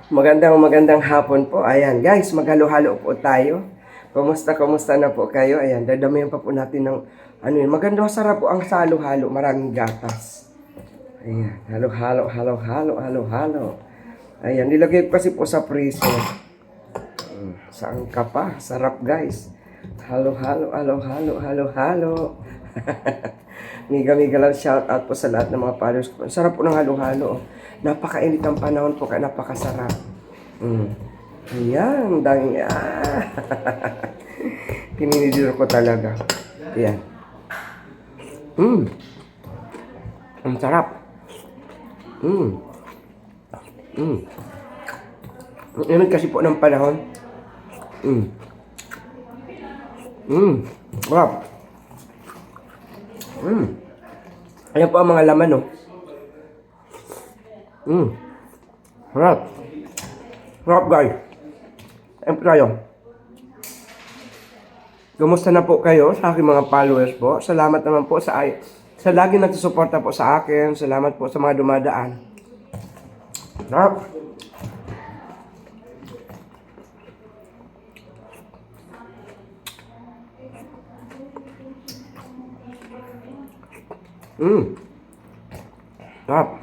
Magandang hapon po. Ayan, guys, maghalo-halo po tayo. Kumusta na po kayo? Ayan, dadamihan pa po natin ng magandang sarap po ang halo-halo, maraming gatas. Ayan, halo-halo. Ayan, nilagay ko kasi po sa freezer. Saan ka pa? Sarap, guys. Halo-halo. Miga lang, shout out po sa lahat ng mga followers ko. Sarap po ng halo-halo. Napakainit ang panahon po, kaya napakasarap. Ayan, dami. Tininidir ko talaga. Ayan. Ang sarap. Ang init kasi po ng panahon. Sarap. Ayan po ang mga laman, no? Sarap. Sarap, guys. Ayan po tayo. Kumusta na po kayo sa aking mga followers po? Salamat naman po sa lagi nagsusuporta po sa akin. Salamat po sa mga dumadaan. Sarap. Sarap.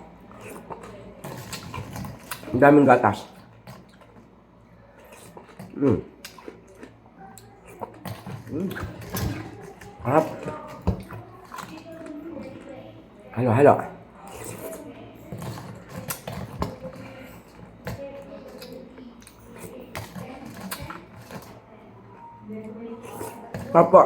Ang daming gatas. Sarap. Halo. Papa.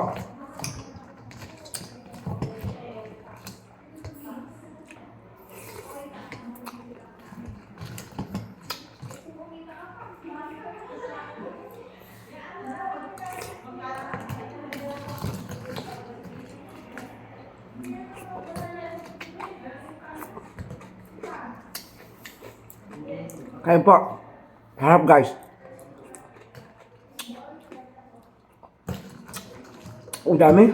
Kain po. Harap, guys. Ang dami.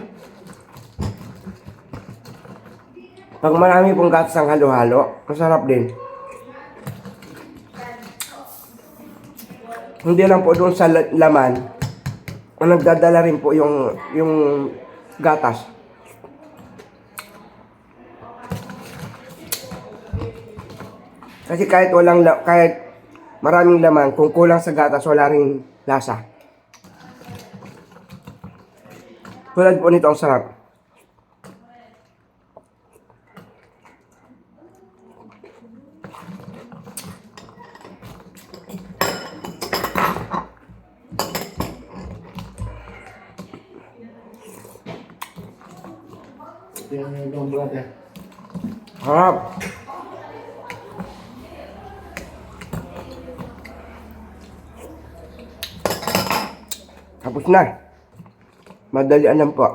Pag marami pong gatas ang halo-halo, masarap din. Hindi lang po doon sa laman, ang nagdadala rin po yung gatas. Kasi kahit maraming laman, kung kulang sa gatas, wala ring lasa. Tulad po nito, ang sarap. Harap. Tapos na. Madalian lang po.